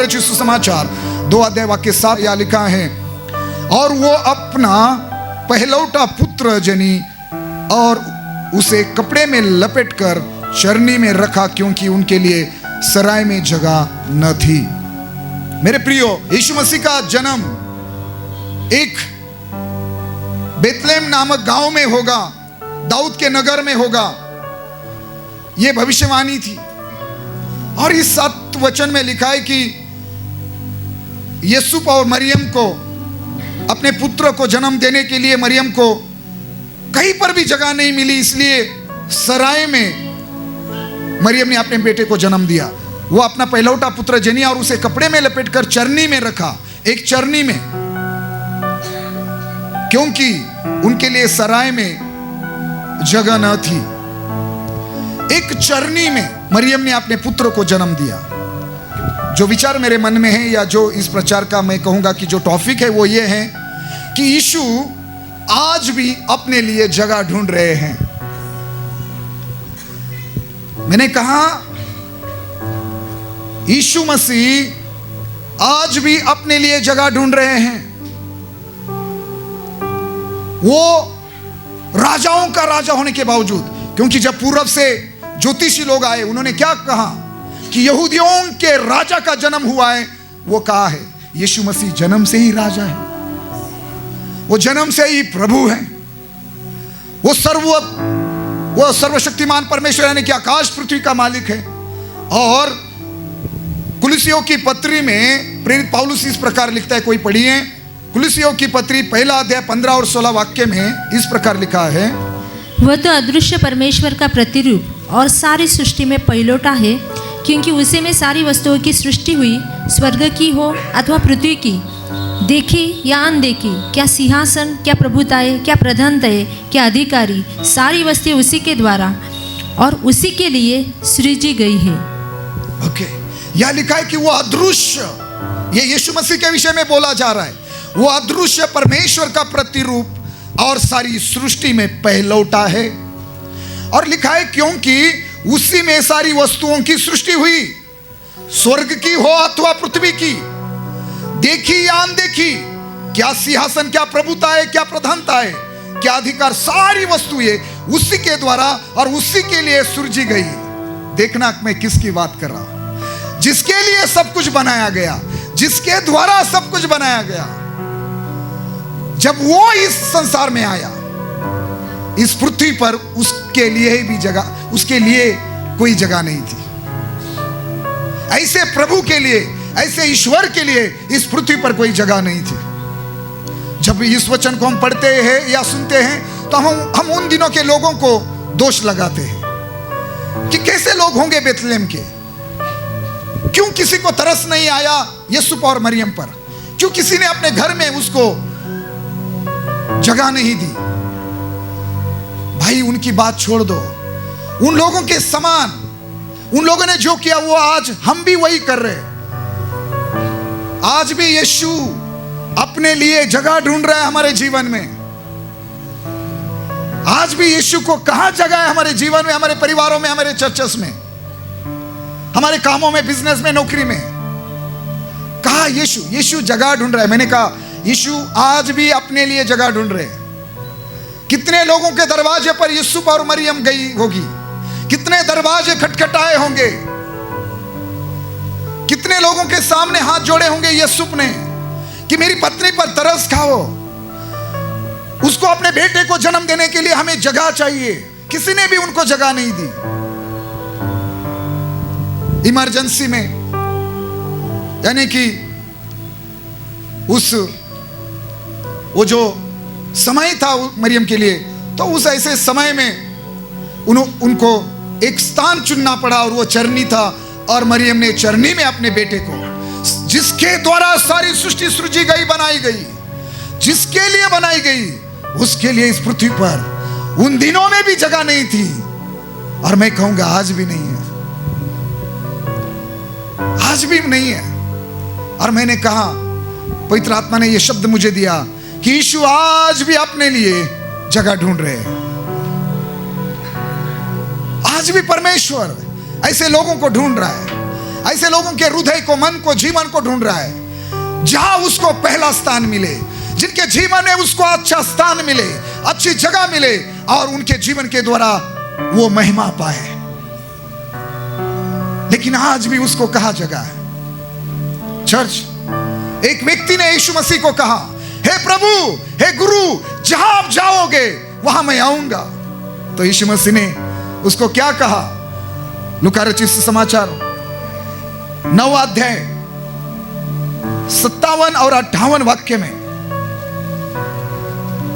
रचित सुसमाचार 2 अध्याय वाक्य 7 या लिखा है, और वो अपना पहलौटा पुत्र जनी और उसे कपड़े में लपेटकर चरनी में रखा, क्योंकि उनके लिए सराय में जगह न थी। मेरे प्रियो, यीशु मसीह का जन्म एक बेतलेहम नामक गांव में होगा, दाऊद के नगर में होगा, यह भविष्यवाणी थी। और इस 7 वचन में लिखा है कि यूसुफ और मरियम को अपने पुत्र को जन्म देने के लिए मरियम को कहीं पर भी जगह नहीं मिली, इसलिए सराय में मरियम ने अपने बेटे को जन्म दिया। वो अपना पहलौटा पुत्र जनी और उसे कपड़े में लपेटकर चरनी में रखा, एक चरनी में, क्योंकि उनके लिए सराय में जगह न थी। एक चरनी में मरियम ने अपने पुत्र को जन्म दिया। जो विचार मेरे मन में है, या जो इस प्रचार का मैं कहूंगा कि जो टॉपिक है, वो ये है कि यीशु आज भी अपने लिए जगह ढूंढ रहे हैं। मैंने कहा यीशु मसीह आज भी अपने लिए जगह ढूंढ रहे हैं। वो राजाओं का राजा होने के बावजूद, क्योंकि जब पूर्व से ज्योतिषी लोग आए, उन्होंने क्या कहा कि यहूदियों के राजा का जन्म हुआ है। वो कहा है यीशु मसीह जन्म से ही राजा है, वो जन्म से ही प्रभु है, वो सर्वशक्तिमान परमेश्वर यानी कि आकाश पृथ्वी का मालिक है। और कुलुसियों की पत्री में प्रेरित पौलुस इस प्रकार लिखता है, कोई पढ़िए कुलुसियों की पत्री 1 अध्याय 15 और 16 वाक्य में इस प्रकार लिखा है, वह तो अदृश्य परमेश्वर का प्रतिरूप और सारी सृष्टि में पहिलौठा है, क्योंकि उसी में सारी वस्तुओं की सृष्टि हुई, स्वर्ग की हो अथवा पृथ्वी की, देखी या अनदेखी, क्या सिंहासन, क्या प्रभुताएं, क्या प्रधानताएं, क्या अधिकारी, सारी वस्तुएं उसी के द्वारा और उसी के लिए सृजी गई है। ओके, यह लिखा है कि वो अदृश्य, ये यीशु मसीह के विषय में बोला जा रहा है, वो अदृश्य परमेश्वर का प्रतिरूप और सारी सृष्टि में पहलौठा है। और लिखा है क्योंकि उसी में सारी वस्तुओं की सृष्टि हुई, स्वर्ग की हो अथवा पृथ्वी की, देखी या अनदेखी, क्या सिंहासन, क्या प्रभुता है, क्या प्रधानता है, क्या अधिकार, सारी वस्तुएं उसी के द्वारा और उसी के लिए सृजी गई। देखना मैं किसकी बात कर रहा हूं, जिसके लिए सब कुछ बनाया गया, जिसके द्वारा सब कुछ बनाया गया। जब वो इस संसार में आया, इस पृथ्वी पर, उसके लिए भी जगह, उसके लिए कोई जगह नहीं थी। ऐसे प्रभु के लिए, ऐसे ईश्वर के लिए इस पृथ्वी पर कोई जगह नहीं थी। जब इस वचन को हम पढ़ते हैं या सुनते हैं तो हम उन दिनों के लोगों को दोष लगाते हैं कि कैसे लोग होंगे बेतलेहम के, क्यों किसी को तरस नहीं आया यूसुफ और मरियम पर, क्यों किसी ने अपने घर में उसको जगह नहीं दी। भाई उनकी बात छोड़ दो, उन लोगों के समान, उन लोगों ने जो किया वो आज हम भी वही कर रहे हैं। आज भी यीशु अपने लिए जगह ढूंढ रहा है हमारे जीवन में। आज भी यीशु को कहां जगह है हमारे जीवन में, हमारे परिवारों में, हमारे चर्चेस में, हमारे कामों में, बिजनेस में, नौकरी में। कहा यीशु जगह ढूंढ रहा है। मैंने कहा यीशु आज भी अपने लिए जगह ढूंढ रहे हैं। कितने लोगों के दरवाजे पर यूसुफ और मरियम गई होगी, कितने दरवाजे खटखटाए होंगे, कितने लोगों के सामने हाथ जोड़े होंगे यूसुफ ने कि मेरी पत्नी पर तरस खाओ, उसको अपने बेटे को जन्म देने के लिए हमें जगह चाहिए। किसी ने भी उनको जगह नहीं दी। इमरजेंसी में, यानी कि वो जो समय था मरियम के लिए, तो उस ऐसे समय में उनको एक स्थान चुनना पड़ा और वो चरनी था। और मरियम ने चरनी में अपने बेटे को, जिसके द्वारा सारी सृष्टि सृजी गई, बनाई गई, जिसके लिए बनाई गई, उसके लिए इस पृथ्वी पर उन दिनों में भी जगह नहीं थी, और मैं कहूंगा आज भी नहीं है, आज भी नहीं है। और मैंने कहा पवित्र आत्मा ने यह शब्द मुझे दिया कि यीशु आज भी अपने लिए जगह ढूंढ रहे हैं। आज भी परमेश्वर ऐसे लोगों को ढूंढ रहा है। ऐसे लोगों के हृदय को, मन को, जीवन को ढूंढ रहा है जहां उसको पहला स्थान मिले, जिनके जीवन में उसको अच्छा स्थान मिले, अच्छी जगह मिले और उनके जीवन के द्वारा वो महिमा पाए। लेकिन आज भी उसको कहाँ जगह है? चर्च, एक व्यक्ति ने यीशु मसीह को कहा, हे प्रभु, हे गुरु, जहां आप जाओगे वहां मैं आऊंगा। तो यीशु मसीह ने उसको क्या कहा? लूका रचित सुसमाचार 9 अध्याय 57 और 58 वाक्य में,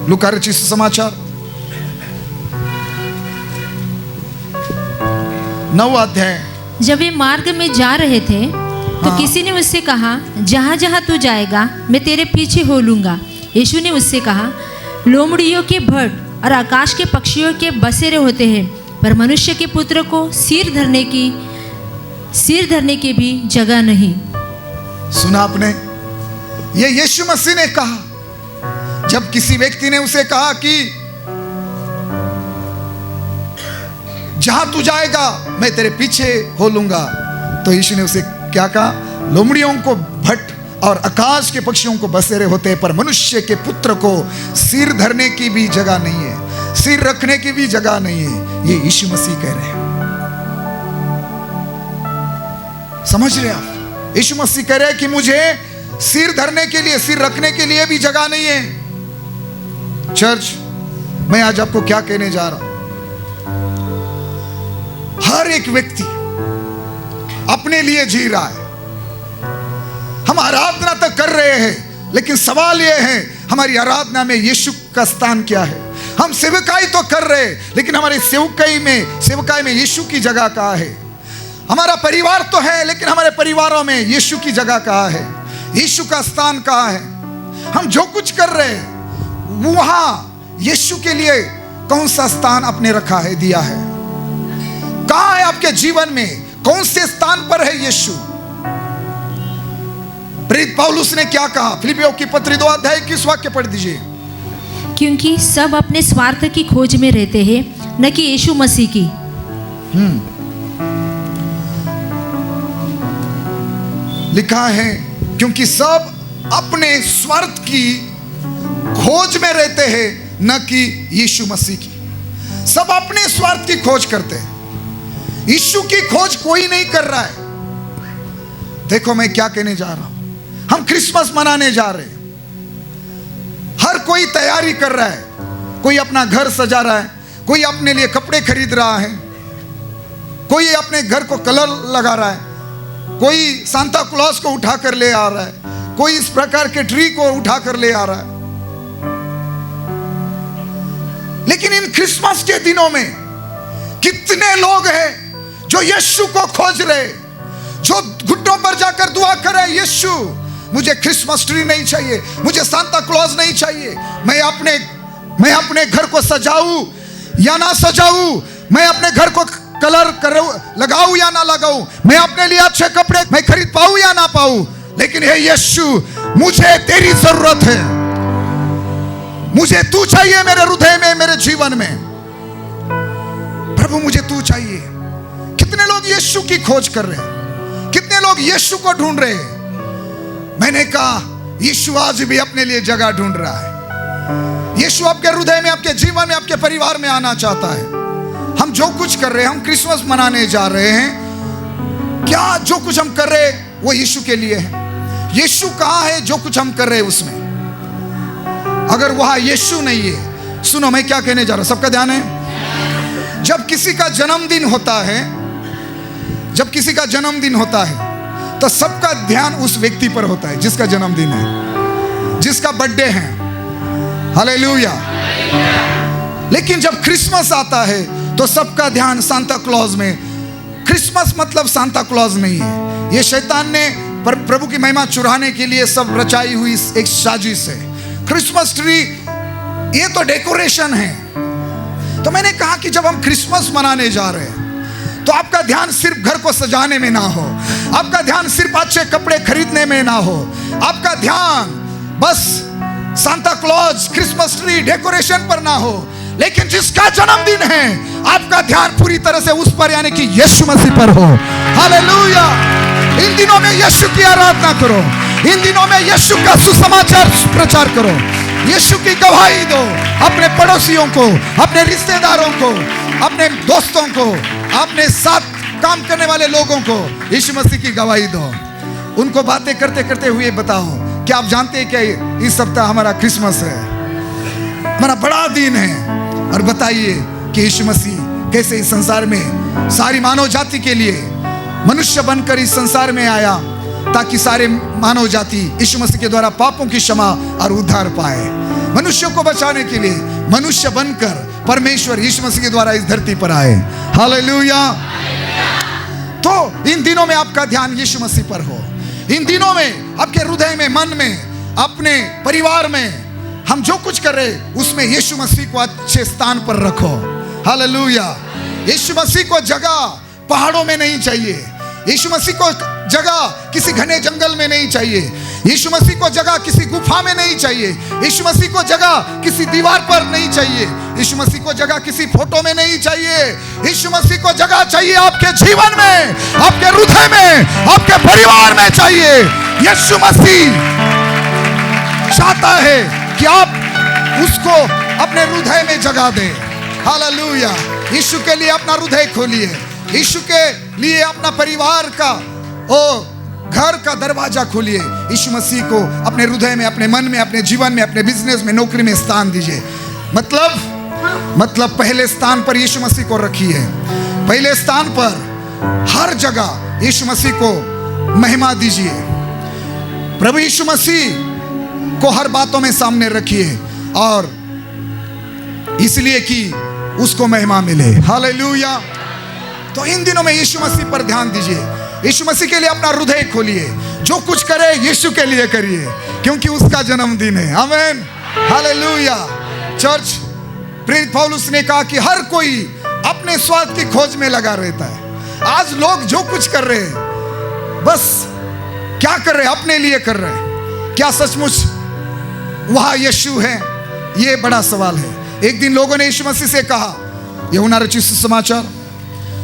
लूका रचित सुसमाचार 9 अध्याय। जब वे मार्ग में जा रहे थे तो किसी ने उससे कहा, जहाँ जहाँ तू जाएगा मैं तेरे पीछे हो लूंगा। यीशु ने उससे कहा, लोमड़ियों के भट और आकाश के पक्षियों के बसेरे होते हैं, पर मनुष्य के पुत्र को सिर धरने की भी जगह नहीं। सुना आपने? ये यीशु मसीह ने कहा। जब किसी व्यक्ति ने उसे कहा कि जहां तू जाएगा मैं तेरे पीछे हो लूंगा, तो यीशु ने उसे क्या कहा? लोमड़ियों को भट और आकाश के पक्षियों को बसेरे होते हैं, पर मनुष्य के पुत्र को सिर धरने की भी जगह नहीं है, सिर रखने की भी जगह नहीं है। ये यीशु मसीह कह रहे हैं। समझ रहे आप? यीशु मसीह कह रहे हैं कि मुझे सिर धरने के लिए, सिर रखने के लिए भी जगह नहीं है। चर्च, मैं आज आपको क्या कहने जा रहा हूं? हर एक व्यक्ति अपने लिए जी रहा है। हम आराधना तो कर रहे हैं, लेकिन सवाल यह है हमारी आराधना में यीशु का स्थान क्या है? हम सेवकाई तो कर रहे हैं, लेकिन हमारी सेवकाई में यीशु की जगह कहाँ है? हमारा परिवार तो है, लेकिन हमारे परिवारों में यीशु की जगह कहाँ है? यीशु का स्थान कहाँ है? हम जो कुछ कर रहे हैं वहां यीशु के लिए कौन सा स्थान आपने रखा है, दिया है? कहाँ है आपके जीवन में? कौन से स्थान पर है यीशु? प्रेरित पौलुस ने क्या कहा? फिलिपियों की पत्री 2 अध्याय 21 वाक्य पढ़ दीजिए। क्योंकि सब अपने स्वार्थ की खोज में रहते हैं, न कि यीशु मसीह की। लिखा है, क्योंकि सब अपने स्वार्थ की खोज में रहते हैं, न कि यीशु मसीह की। सब अपने स्वार्थ की खोज करते हैं, यीशु की खोज कोई नहीं कर रहा है। देखो मैं क्या कहने जा रहा हूं। हम क्रिसमस मनाने जा रहे हैं, हर कोई तैयारी कर रहा है। कोई अपना घर सजा रहा है, कोई अपने लिए कपड़े खरीद रहा है, कोई अपने घर को कलर लगा रहा है, कोई सांता क्लॉज को उठा कर ले आ रहा है, कोई इस प्रकार के ट्री को उठा कर ले आ रहा है। लेकिन इन क्रिसमस के दिनों में कितने लोग हैं जो यीशु को खोज रहे, जो घुटनों पर जाकर दुआ कर रहे, यीशु मुझे क्रिसमस ट्री नहीं चाहिए, मुझे सांता क्लॉज नहीं चाहिए, मैं अपने घर को सजाऊं या ना सजाऊं, मैं अपने घर को कलर लगाऊं या ना लगाऊं, मैं अपने लिए अच्छे कपड़े मैं खरीद पाऊं या ना पाऊं, लेकिन हे यीशु मुझे तेरी जरूरत है, मुझे तू चाहिए मेरे हृदय में, मेरे जीवन में। प्रभु मुझे तू चाहिए। कितने लोग यीशु की खोज कर रहे हैं, कितने लोग यीशु को ढूंढ रहे हैं। मैंने कहा यीशु आज भी अपने लिए जगह ढूंढ रहा है। यीशु आपके हृदय में, आपके जीवन में, आपके परिवार में आना चाहता है। हम जो कुछ कर रहे हैं, हम क्रिसमस मनाने जा रहे हैं, क्या जो कुछ हम कर रहे हैं वो यीशु के लिए है? यीशु कहाँ है जो कुछ हम कर रहे हैं उसमें? अगर वहां यीशु नहीं है, सुनो मैं क्या कहने जा रहा हूं, सबका ध्यान है। जब किसी का जन्मदिन होता है, जब किसी का जन्मदिन होता है तो सबका ध्यान उस व्यक्ति पर होता है जिसका जन्मदिन है, जिसका बर्थडे है। हालेलुया। लेकिन जब क्रिसमस आता है तो सबका ध्यान सांता क्लॉज में। क्रिसमस मतलब सांता क्लॉज नहीं है, ये शैतान ने प्रभु की महिमा चुराने के लिए सब रचाई हुई एक साजिश है। क्रिसमस ट्री ये तो डेकोरेशन है। तो मैंने कहा कि जब हम क्रिसमस मनाने जा रहे हैं तो आपका ध्यान सिर्फ घर को सजाने में ना हो, आपका ध्यान सिर्फ अच्छे कपड़े खरीदने में ना हो, आपका ध्यान बस Santa Claus, Christmas tree, decoration पर ना हो, लेकिन जिसका जन्मदिन है आपका ध्यान पूरी तरह से उस पर यानी कि यीशु मसीह पर हो। हालेलुया। इन दिनों में यीशु की आराधना करो, इन दिनों में यीशु का सुसमाचार प्रचार करो, यीशु की गवाही दो। अपने पड़ोसियों को, अपने रिश्तेदारों को, अपने दोस्तों को, अपने साथ काम करने वाले लोगों को यीशु मसीह की गवाही दो। उनको बातें करते करते हुए बताओ कि आप जानते हैं कि इस सप्ताह हमारा क्रिसमस है, हमारा बड़ा दिन है। और बताइए कि यीशु मसीह कैसे इस संसार में सारी मानव जाति के लिए मनुष्य बनकर इस संसार में आया, ताकि सारे मानव जाति यीशु मसीह के द्वारा पापों की क्षमा और उद्धार पाए। मनुष्यों को बचाने के लिए मनुष्य बनकर परमेश्वर यीशु मसीह के द्वारा इस धरती पर आए। हालेलुया। तो इन दिनों में आपका ध्यान यीशु मसीह पर हो। इन दिनों में आपके हृदय में, मन में, अपने परिवार में हम जो कुछ कर रहे उसमें यीशु मसीह को अच्छे स्थान पर रखो। हालेलुया। यीशु मसीह को जगह पहाड़ों में नहीं चाहिए, यीशु मसीह को जगह किसी घने जंगल में नहीं चाहिए, यीशु मसीह को जगह किसी गुफा में नहीं चाहिए, यीशु मसीह को जगह किसी दीवार पर नहीं चाहिए, यीशु मसीह को जगह किसी फोटो में नहीं चाहिए। यीशु मसीह को जगह चाहिए आपके जीवन में, आपके हृदय में, आपके परिवार में चाहिए। यीशु मसीह चाहता है कि आप उसको अपने हृदय में जगह दें। हालेलुया। यीशु के लिए अपना हृदय खोलिए, यीशु के लिए अपना परिवार का घर का दरवाजा खोलिए। यीशु मसीह को अपने हृदय में, अपने मन में, अपने जीवन में, अपने बिजनेस में, नौकरी में स्थान दीजिए। मतलब पहले स्थान पर यीशु मसीह को रखिए। पहले स्थान पर हर जगह यीशु मसीह को महिमा दीजिए। प्रभु यीशु मसीह को हर बातों में सामने रखिए, और इसलिए कि उसको महिमा मिले। हालेलुया। तो इन दिनों में यीशु मसीह पर ध्यान दीजिए, यीशु मसीह के लिए अपना हृदय खोलिए। जो कुछ करे यीशु के लिए करिए, क्योंकि उसका जन्मदिन है। आमीन। हालेलुया। चर्च, प्रेरित पौलुस ने कहा कि हर कोई अपने स्वाद की खोज में लगा रहता है। आज लोग जो कुछ कर रहे हैं, बस क्या कर रहे हैं? अपने लिए कर रहे हैं। क्या सचमुच वह यीशु है? ये बड़ा सवाल है। एक दिन लोगों ने यीशु मसीह से कहा, यूहन्ना रचित सुसमाचार,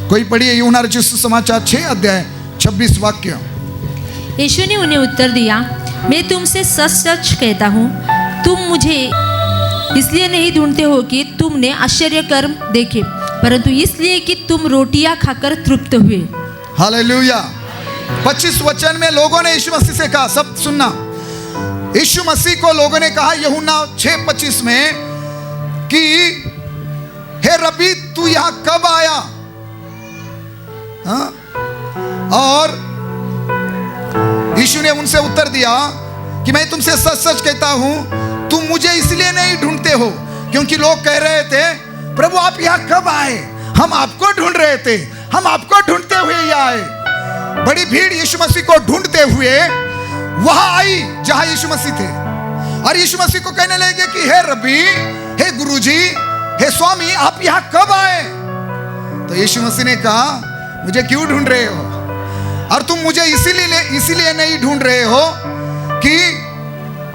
कोई पढ़िए यूहन्ना रचित सुसमाचार 6 अध्याय 26 वाक्य। यीशु ने उन्हें उत्तर दिया, मैं तुमसे सच सच कहता हूँ, तुम मुझे इसलिए नहीं ढूंढते हो कि तुमने आश्चर्य कर्म देखे, परंतु इसलिए कि तुम रोटियां खाकर तृप्त हुए। हालेलुया। 25 वचन में लोगों ने यीशु मसीह से कहा, सब सुनना, यीशु मसीह को लोगों ने कहा यूहन्ना 6:25 में कि हे रब्बी, तू यहां कब आया? हाँ? और यीशु ने उनसे उत्तर दिया कि मैं तुमसे सच सच कहता हूं, तुम मुझे इसलिए नहीं ढूंढते हो क्योंकि लोग कह रहे थे, प्रभु आप यहां कब आए? हम आपको ढूंढ रहे थे, हम आपको ढूंढते हुए यहाँ आए। बड़ी भीड़ यीशु मसीह को ढूंढते हुए वहां आई जहां यीशु मसीह थे, और यीशु मसीह को कहने लगे कि हे रब्बी, हे गुरुजी, हे स्वामी, आप यहां कब आए? तो यीशु मसीह ने कहा, मुझे क्यों ढूंढ रहे हो? और तुम मुझे इसीलिए नहीं ढूंढ रहे हो कि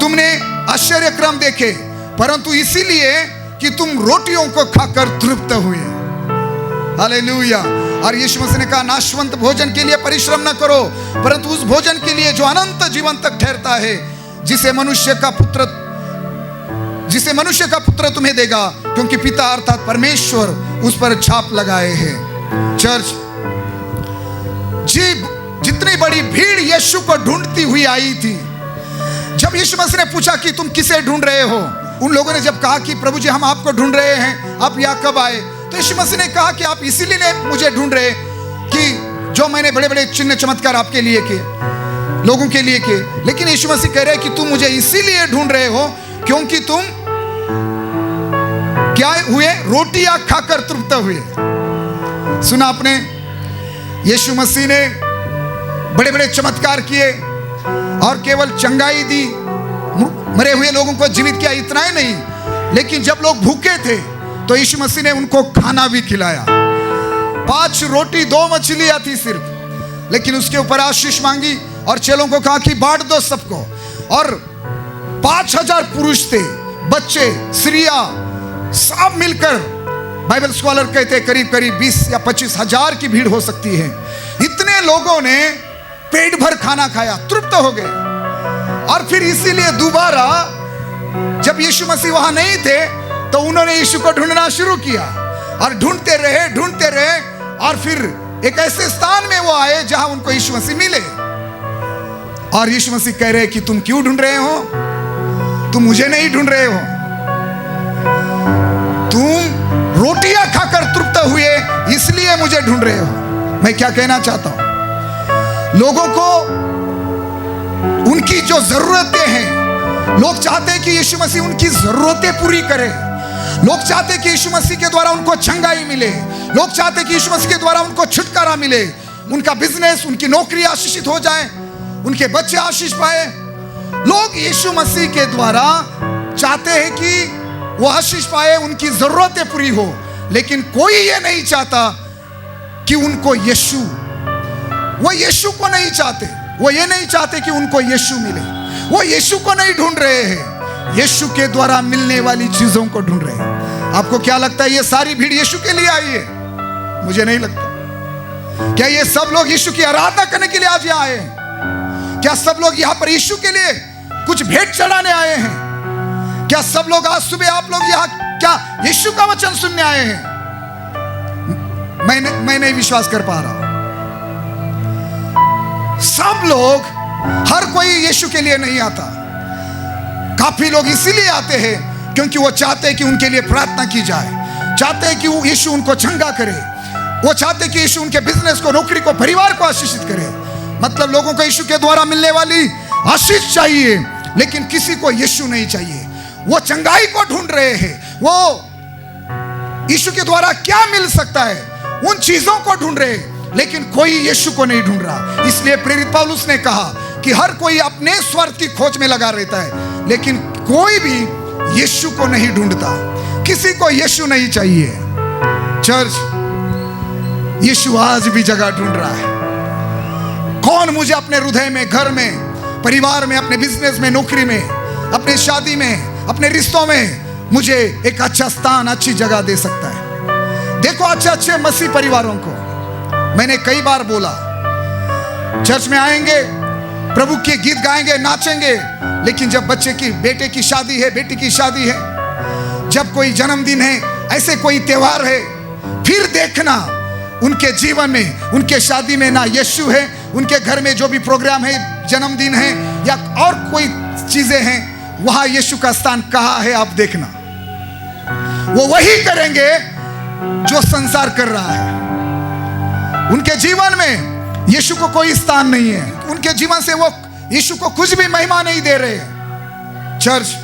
तुमने आश्चर्य क्रम देखे, परंतु इसीलिए कि तुम रोटियों को खाकर तृप्त हुए। हालेलुया। और यीशु मसीह ने कहा, नाशवंत भोजन के लिए परिश्रम न करो, परंतु उस भोजन के लिए जो अनंत जीवन तक ठहरता है, जिसे मनुष्य का पुत्र तुम्हें देगा, क्योंकि पिता अर्थात परमेश्वर उस पर छाप लगाए हैं। चर्च, जितनी बड़ी भीड़ यीशु को ढूंढती हुई आई थी, जब यीशु मसीह ने पूछा कि तुम किसे ढूंढ रहे हो, उन लोगों ने जब कहा कि प्रभु जी हम आपको ढूंढ रहे हैं, आप यहाँ कब आए? तो यीशु मसीह ने कहा कि आप इसीलिए मुझे ढूंढ रहे कि जो मैंने बड़े बड़े चिन्ह चमत्कार आपके लिए किए, लोगों के लिए किए। लेकिन यीशु मसीह कह रहे हैं कि तुम मुझे इसीलिए ढूंढ रहे हो क्योंकि तुम क्या हुए? रोटियां खाकर तृप्त हुए। सुना आपने, यीशु मसीह ने बड़े बड़े चमत्कार किए और केवल चंगाई दी, मरे हुए लोगों को जीवित किया, इतना ही नहीं, लेकिन जब लोग भूखे थे तो यीशु मसीह ने उनको खाना भी खिलाया। 5 रोटी 2 मछलियां थी सिर्फ, लेकिन उसके ऊपर आशीष मांगी और चेलों को कहा कि बांट दो सबको। और 5000 पुरुष थे, बच्चे, स्त्रियां, सब मिलकर, बाइबल स्कॉलर कहते हैं करीब करीब 20 या 25 हजार की भीड़ हो सकती है। इतने लोगों ने पेट भर खाना खाया, तृप्त हो गए। और फिर इसीलिए दोबारा जब यीशु मसीह वहां नहीं थे तो उन्होंने यीशु को ढूंढना शुरू किया और ढूंढते रहे और फिर एक ऐसे स्थान में वो आए जहां उनको यीशु मसीह मिले। और यीशु मसीह कह रहे कि तुम क्यों ढूंढ रहे हो? तुम मुझे नहीं ढूंढ रहे हो, तुम रोटियां खाकर तृप्त हुए इसलिए मुझे ढूंढ रहे हो। मैं क्या कहना चाहता हूं, लोगों को उनकी जो जरूरतें हैं, लोग चाहते हैं कि यीशु मसीह उनकी जरूरतें पूरी करे। लोग चाहते हैं कि यीशु मसीह के द्वारा उनको चंगाई मिले। लोग चाहते हैं कि यीशु मसीह के द्वारा उनको छुटकारा मिले, उनका बिजनेस, उनकी नौकरी आशीषित हो जाए, उनके बच्चे आशीष पाए। लोग यीशु मसीह के द्वारा चाहते हैं कि वो आशीष पाए, उनकी जरूरतें पूरी हो। लेकिन कोई ये नहीं चाहता कि उनको यीशु, वो यीशु को नहीं चाहते। वो ये नहीं चाहते कि उनको यीशु मिले। वो यीशु को नहीं ढूंढ रहे हैं, यीशु के द्वारा मिलने वाली चीजों को ढूंढ रहे हैं। आपको क्या लगता है ये सारी भीड़ यीशु के लिए आई है? मुझे नहीं लगता। क्या ये सब लोग यीशु की आराधना करने के लिए आज यहाँ आए हैं? क्या सब लोग यहाँ पर यीशु के लिए कुछ भेंट चढ़ाने आए हैं? क्या सब लोग आज सुबह आप लोग यहाँ क्या यीशु का वचन सुनने आए हैं? मैं नहीं विश्वास कर पा रहा। सब लोग, हर कोई यीशु के लिए नहीं आता। काफी लोग इसीलिए आते हैं क्योंकि वो चाहते हैं कि उनके लिए प्रार्थना की जाए, चाहते हैं कि यीशु उनको चंगा करे, वो चाहते हैं कि यीशु उनके बिजनेस को, नौकरी को, परिवार को आशीषित करे। मतलब लोगों को यीशु के द्वारा मिलने वाली आशीष चाहिए, लेकिन किसी को यीशु नहीं चाहिए। वो चंगाई को ढूंढ रहे हैं। वो यीशु के द्वारा क्या मिल सकता है, उन चीजों को ढूंढ रहे हैं, लेकिन कोई यीशु को नहीं ढूंढ रहा। इसलिए प्रेरित पौलुस ने कहा कि हर कोई अपने स्वार्थ की खोज में लगा रहता है, लेकिन कोई भी यीशु को नहीं ढूंढता। किसी को यीशु नहीं चाहिए। चर्च, यीशु आज भी जगह ढूंढ रहा है। कौन मुझे अपने हृदय में, घर में, परिवार में, अपने बिजनेस में, नौकरी में, अपने शादी में, अपने रिश्तों में मुझे एक अच्छा स्थान, अच्छी जगह दे सकता है? देखो अच्छे मसीह परिवारों को मैंने कई बार बोला, चर्च में आएंगे, प्रभु के गीत गाएंगे, नाचेंगे, लेकिन जब बच्चे की, बेटे की शादी है, बेटी की शादी है, जब कोई जन्मदिन है, ऐसे कोई त्योहार है, फिर देखना उनके जीवन में, उनके शादी में ना यीशु है, उनके घर में जो भी प्रोग्राम है, जन्मदिन है या और कोई चीजें हैं, वहां यीशु का स्थान कहाँ है? आप देखना। वो वही करेंगे जो संसार कर रहा है। उनके जीवन में यीशु को कोई स्थान नहीं है। उनके जीवन से वो यीशु को कुछ भी महिमा नहीं दे रहे। चर्च,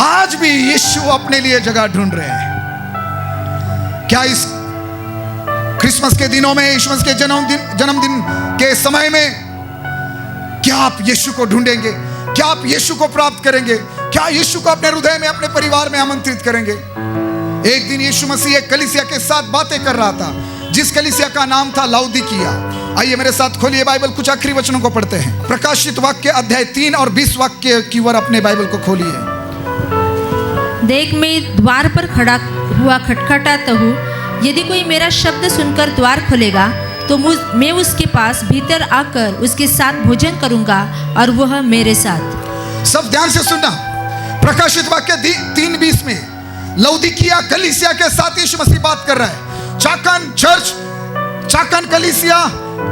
आज भी यीशु अपने लिए जगह ढूंढ रहे हैं। क्या इस क्रिसमस के दिनों में, यीशु के जन्मदिन के समय में क्या आप यीशु को ढूंढेंगे? क्या आप यीशु को प्राप्त करेंगे? क्या यीशु को अपने हृदय में, अपने परिवार में आमंत्रित करेंगे? एक दिन यीशु मसीह एक कलीसिया के साथ बातें कर रहा था, जिस कलीसिया का नाम था लाउदीकिया। आइए मेरे साथ खोलिए बाइबल, कुछ आखिरी वचनों को पढ़ते हैं। प्रकाशित वाक्य अध्याय 3 और 20 वाक्य की ओर अपने बाइबल को खोलिए। देख, मैं द्वार पर खड़ा हुआ खटखटाता हूँ। यदि कोई मेरा शब्द सुनकर द्वार खोलेगा तो मैं उसके पास भीतर आकर उसके साथ भोजन करूंगा और वह मेरे साथ। सब ध्यान से सुनना। प्रकाशित वाक्य 3:20 में लाउदीकिया कलीसिया के साथ यीशु मसीह बात कर रहा है। चाकन चर्च, चाकन कलीसिया,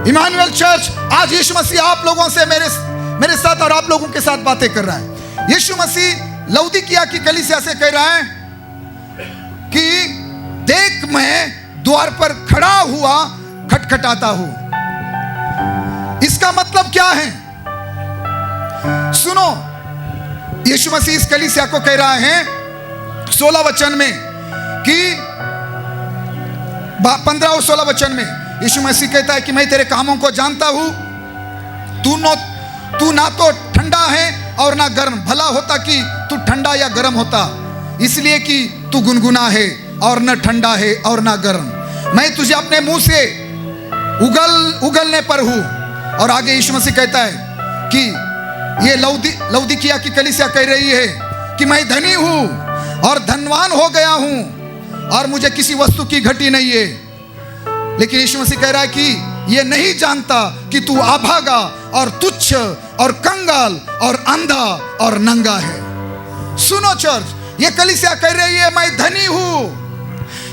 इमानुएल चर्च, आज यीशु मसीह आप लोगों से, मेरे साथ और आप लोगों के साथ बातें कर रहा है। यीशु मसीह लाउदीकिया की कलीसिया से कह रहा है कि देख, मैं द्वार पर खड़ा हुआ खटखटाता हूं। इसका मतलब क्या है? सुनो, यीशु मसीह इस कलीसिया को कह रहा है 16 वचन में कि 15 और 16 वचन में यीशु मसीह कहता है कि मैं तेरे कामों को जानता हूं। तू ना तो ठंडा है और ना गर्म। भला होता कि तू ठंडा या गर्म होता, इसलिए कि तू गुनगुना है और न ठंडा है और ना गर्म। मैं तुझे अपने मुंह से उगलने पर हूं। और आगे यीशु मसीह कहता है कि ये लाउदीकिया की कलीसिया कह रही है कि मैं धनी हूं और धनवान हो गया हूं और मुझे किसी वस्तु की घटी नहीं है। लेकिन यीशु मसीह कह रहा है कि ये नहीं जानता कि तू अभागा और तुच्छ और कंगाल और अंधा और नंगा है। सुनो चर्च, ये कलीसिया कह रही है मैं धनी हूं।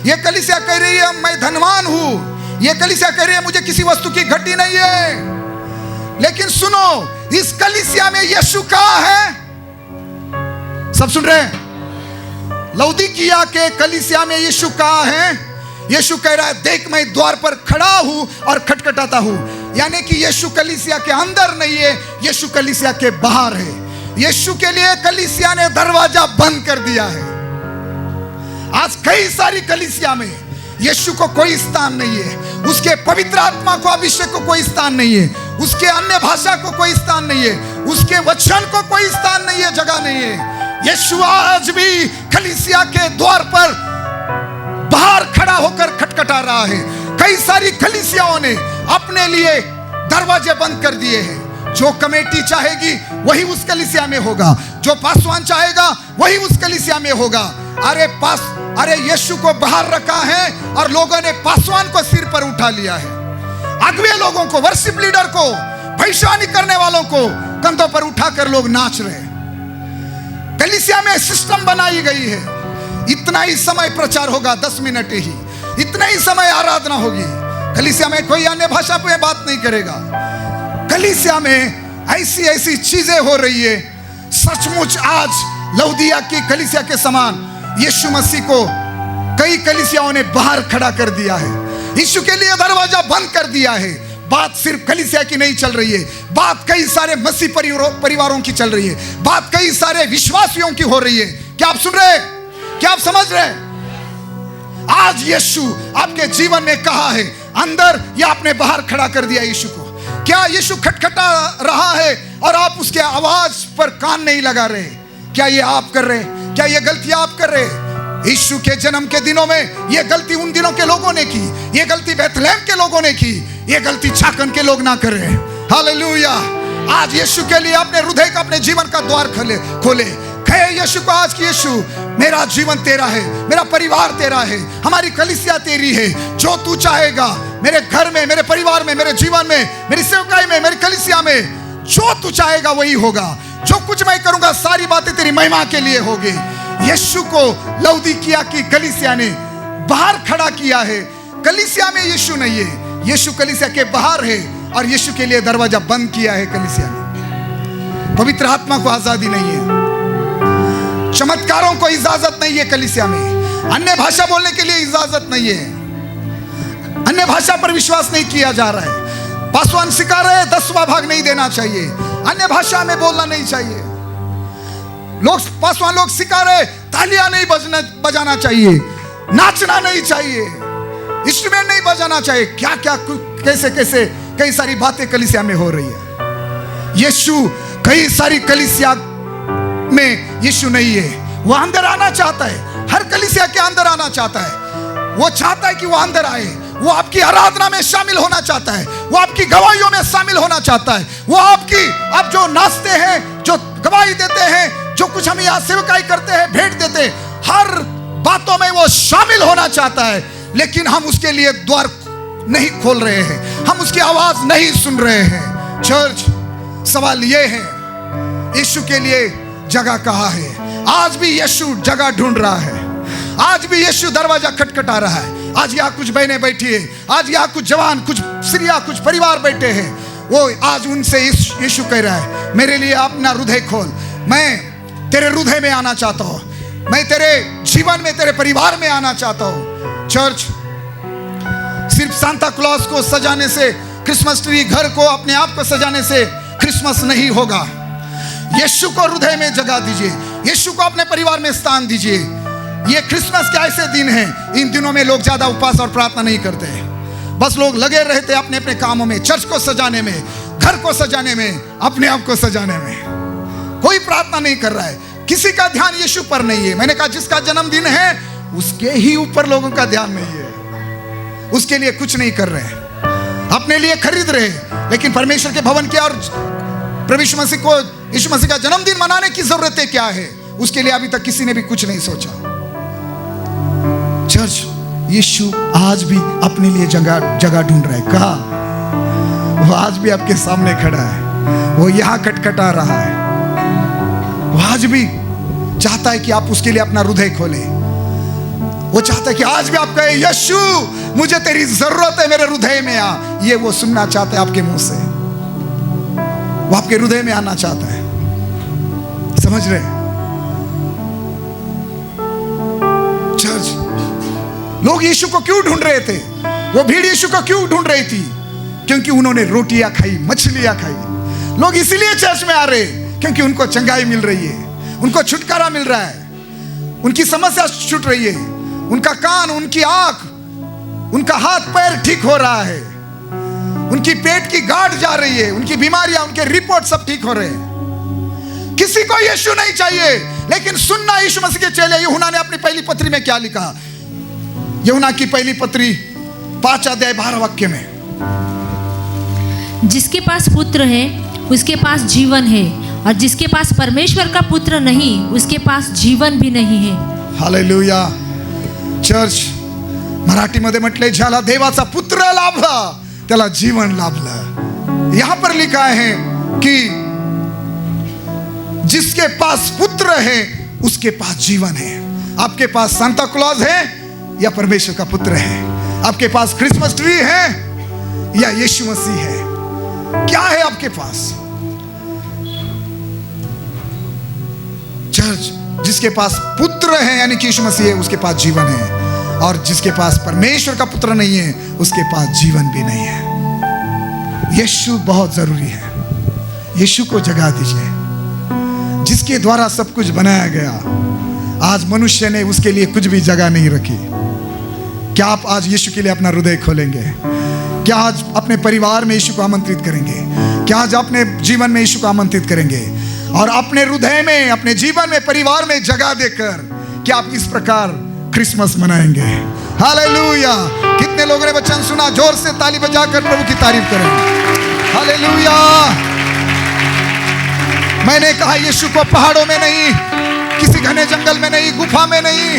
ये कलीसिया कह रही है मैं धनवान हूं। ये कलीसिया कह रही है मुझे किसी वस्तु की घटी नहीं है। लेकिन सुनो, इस कलीसिया में यीशु कहाँ है? सब सुन रहे हैं? लौदीकिया के कलीसिया में यीशु कहाँ है? यीशु कह रहा है देख मैं द्वार पर खड़ा हूं और खटखटाता हूं। यानी कि यीशु कलीसिया के अंदर नहीं है, यीशु कलीसिया के बाहर है। यीशु के लिए कलीसिया ने दरवाजा बंद कर दिया है। आज कई सारी कलीसिया में यीशु को कोई स्थान नहीं है, उसके पवित्र आत्मा को अभिषेक को कोई स्थान नहीं है, उसके अन्य भाषा को कोई स्थान नहीं है, उसके वचन को कोई स्थान नहीं है, जगह नहीं है। यीशु आज भी कलीसिया के द्वार पर बाहर खड़ा होकर खटखटा रहा है। कई सारी कलीसियाओं ने अपने लिए दरवाजे बंद कर दिए हैं। जो कमेटी चाहेगी वही उस कलीसिया में होगा, जो पासवान चाहेगा वही उस कलीसिया में होगा। अरे यीशु को बाहर रखा है और लोगों ने पासवान को सिर पर उठा लिया है। अगुवे लोगों को, वर्शिप लीडर को, भविष्यवाणी करने वालों को कंधों पर उठाकर लोग नाच रहे हैं। कलीसिया में सिस्टम बनाई गई है, इतना ही समय प्रचार होगा, 10 मिनट ही, इतना ही समय आराधना होगी। कलीसिया में कोई अन्य भाषा पे बात नहीं करेगा। कलीसिया में ऐसी ऐसी चीजें हो रही है। सचमुच आज लौदीकिया की कलीसिया के समान यीशु मसीह को कई कलीसियाओं ने बाहर खड़ा कर दिया है, यीशु के लिए दरवाजा बंद कर दिया है। बात सिर्फ कलीसिया की नहीं चल रही है, बात कई सारे मसीह परिवारों की चल रही है, बात कई सारे विश्वासियों की हो रही है। क्या आप सुन रहे हैं? क्या आप समझ रहे हैं? आज यीशु आपके जीवन में कहा है अंदर या आपने बाहर खड़ा कर दिया यीशु को? क्या यीशु खटखटा रहा है और आप उसके आवाज पर कान नहीं लगा रहे? क्या ये आप कर रहे? क्या ये गलती आप कर रहे? यीशु के जन्म के दिनों में ये गलती उन दिनों के लोगों ने की, ये गलती बेथलेहम के लोगों ने की, ये गलती छाकन के लोग ना कर रहे। हालेलुया। आज यीशु के लिए अपने हृदय का, अपने जीवन का द्वार खोले। कहे यीशु को आज कि यीशु मेरा जीवन तेरा है, मेरा परिवार तेरा है, हमारी कलीसिया तेरी है। जो तू चाहेगा मेरे घर में, मेरे परिवार में, मेरे जीवन में, मेरी सेवकाई में, मेरी कलीसिया में, जो तू चाहेगा वही होगा। जो कुछ मैं करूंगा सारी बातें तेरी महिमा के लिए होगी। यीशु को लौदीकिया की कलीसिया ने बाहर खड़ा किया है। कलीसिया में यीशु नहीं है, यीशु कलीसिया के बाहर है और यीशु के लिए दरवाजा बंद किया है कलीसिया ने। पवित्र आत्मा को आजादी नहीं है, चमत्कारों को इजाजत नहीं है कलीसिया में, अन्य भाषा बोलने के लिए इजाजत नहीं है, अन्य भाषा पर विश्वास नहीं किया जा रहा है। पासवान सिखा रहे हैं 10वां भाग नहीं देना चाहिए, अन्य भाषा में बोलना नहीं चाहिए। पासवान लोग सिखा रहे तालियां नहीं बजाना चाहिए, नाचना नहीं चाहिए, इंस्ट्रूमेंट नहीं बजाना चाहिए। क्या क्या कैसे कैसे कई सारी बातें कलीसिया में हो रही है। यीशु कई सारी कलीसिया में यीशु नहीं है। वो अंदर आना चाहता है, हर कलीसिया के अंदर आना चाहता है। वो चाहता है कि वो अंदर आए, वो आपकी आराधना में शामिल होना चाहता है, वो आपकी गवाहियों में शामिल होना चाहता है, वो आप जो नाचते हैं, जो गवाही देते हैं, जो कुछ हम यहाँ सेवकाई करते हैं, भेंट देते हैं, हर बातों में वो शामिल होना चाहता है। लेकिन हम उसके लिए द्वार नहीं खोल रहे हैं, हम उसकी आवाज नहीं सुन रहे हैं। चर्च, सवाल ये है यीशु के लिए जगह कहाँ है? आज भी यीशु जगह ढूंढ रहा है, आज भी यीशु दरवाजा खटखटा रहा है। आज यहाँ कुछ बहनें बैठी है, आज यहाँ कुछ जवान, कुछ स्त्रियां, कुछ परिवार बैठे हैं। वो आज उनसे यीशु कह रहा है मेरे लिए अपना हृदय खोल, मैं तेरे हृदय में आना चाहता हूँ, मैं तेरे जीवन में, तेरे परिवार में आना चाहता हूँ। चर्च, सिर्फ सांता क्लॉज को सजाने से, क्रिसमस ट्री, घर को, अपने आप को सजाने से क्रिसमस नहीं होगा। यीशु को हृदय में जगह दीजिए, यीशु को अपने परिवार में स्थान दीजिए। ये क्रिसमस के ऐसे दिन हैं, इन दिनों में लोग ज्यादा उपवास और प्रार्थना नहीं करते हैं, बस लोग लगे रहते अपने अपने कामों में, चर्च को सजाने में, घर को सजाने में, अपने आप को सजाने में। कोई प्रार्थना नहीं कर रहा है, किसी का ध्यान यीशु पर नहीं है। मैंने कहा जिसका जन्मदिन है उसके ही ऊपर लोगों का ध्यान नहीं है, उसके लिए कुछ नहीं कर रहे हैं, अपने लिए खरीद रहे हैं। लेकिन परमेश्वर के भवन के और प्रभु यीशु मसीह को, यीशु मसीह का जन्मदिन मनाने की जरूरत क्या है, उसके लिए अभी तक किसी ने भी कुछ नहीं सोचा। चर्च, यीशु आज भी अपने लिए जगह ढूंढ रहा है। कहा वो आज भी आपके सामने खड़ा है, वो यहां खटखटा रहा है। वो आज भी चाहता है कि आप उसके लिए अपना हृदय खोलें। वो चाहता है कि आज भी आप कहे, यीशु मुझे तेरी जरूरत है, मेरे हृदय में आ। ये वो सुनना चाहता है आपके मुंह से, वो आपके हृदय में आना चाहता है। समझ रहे? चर्च, लोग यीशु को क्यों ढूंढ रहे थे? वो भीड़ यीशु को क्यों ढूंढ रही थी? क्योंकि उन्होंने रोटियां खाई, मछलियां खाई। लोग इसीलिए चर्च में आ रहे क्योंकि उनको चंगाई मिल रही है, उनको छुटकारा मिल रहा है, उनकी समस्या छूट रही है, उनका कान, उनकी आंख, उनका हाथ पैर ठीक हो रहा है, उनकी पेट की गांठ जा रही है, उनकी बीमारियां, उनके रिपोर्ट सब ठीक हो रहे हैं। किसी को यीशु नहीं चाहिए, लेकिन सुनना यीशु मसीह के चेले। यूहन्ना ने अपनी पहली पत्री में क्या लिखा? यूहन्ना की पहली पत्री 5 अध्याय 12 वाक्य में, जिसके पास पुत्र है उसके पास जीवन है, और जिसके पास परमेश्वर का पुत्र नहीं उसके पास जीवन भी नहीं है। हालेलुया। चर्च, मराठीमध्ये म्हटले, ज्याला देवाचा पुत्र लाभला त्याला जीवन लाभलं। यहां पर लिखा है कि जिसके पास पुत्र है उसके पास जीवन है। आपके पास सांता क्लॉज है या परमेश्वर का पुत्र है? आपके पास क्रिसमस ट्री है या यीशु मसीह है? क्या है आपके पास? चर्च, जिसके पास पुत्र है यानी कि यीशु मसीह है, उसके पास जीवन है, और जिसके पास परमेश्वर का पुत्र नहीं है उसके पास जीवन भी नहीं है। यीशु बहुत जरूरी है। यीशु को जगह दीजिए, जिसके द्वारा सब कुछ बनाया गया। आज मनुष्य ने उसके लिए कुछ भी जगह नहीं रखी। क्या आप आज यीशु के लिए अपना हृदय खोलेंगे? क्या आज अपने परिवार में यीशु को आमंत्रित करेंगे? क्या आज अपने जीवन में यीशु को आमंत्रित करेंगे? और अपने हृदय में, अपने जीवन में, परिवार में जगह देकर क्या आप इस प्रकार क्रिसमस मनाएंगे? हालेलुया। कितने लोगों ने वचन सुना? जोर से ताली बजाकर प्रभु की तारीफ करें। हालेलुया। मैंने कहा यीशु को पहाड़ों में नहीं, किसी घने जंगल में नहीं, गुफा में नहीं,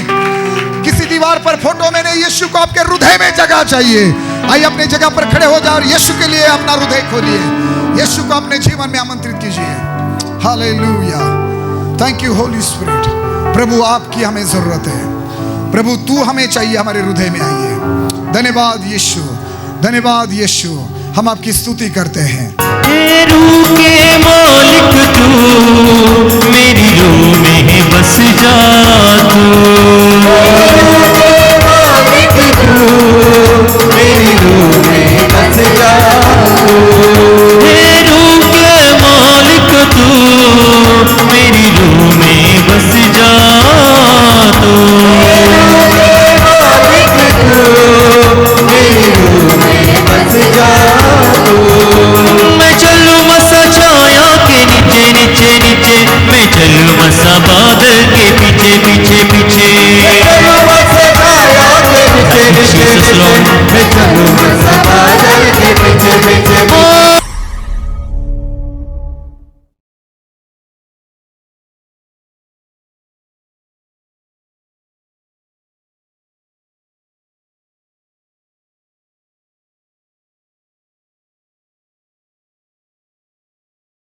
किसी दीवार पर फोटो में नहीं। यीशु को आपके हृदय में जगह चाहिए। आइए अपने जगह पर खड़े हो जाओ और यीशु के लिए अपना हृदय खोलिए। यीशु को अपने जीवन में आमंत्रित कीजिए। Hallelujah. Thank you Holy Spirit. प्रभु आपकी हमें जरूरत है। प्रभु तू हमें चाहिए, हमारे हृदय में आइए। धन्यवाद यीशु, धन्यवाद यीशु। हम आपकी स्तुति करते हैं। रूह के मालिक तू, मेरी रूह में बस जा तू। मेरी रूह में बस जा तू। रूह के मालिक तू, मेरी रूह में बस जा तू। मेरी रूह में बस जा तू। मैं चलूँ मसा छाया के नीचे नीचे नीचे, मैं चलूँ मसा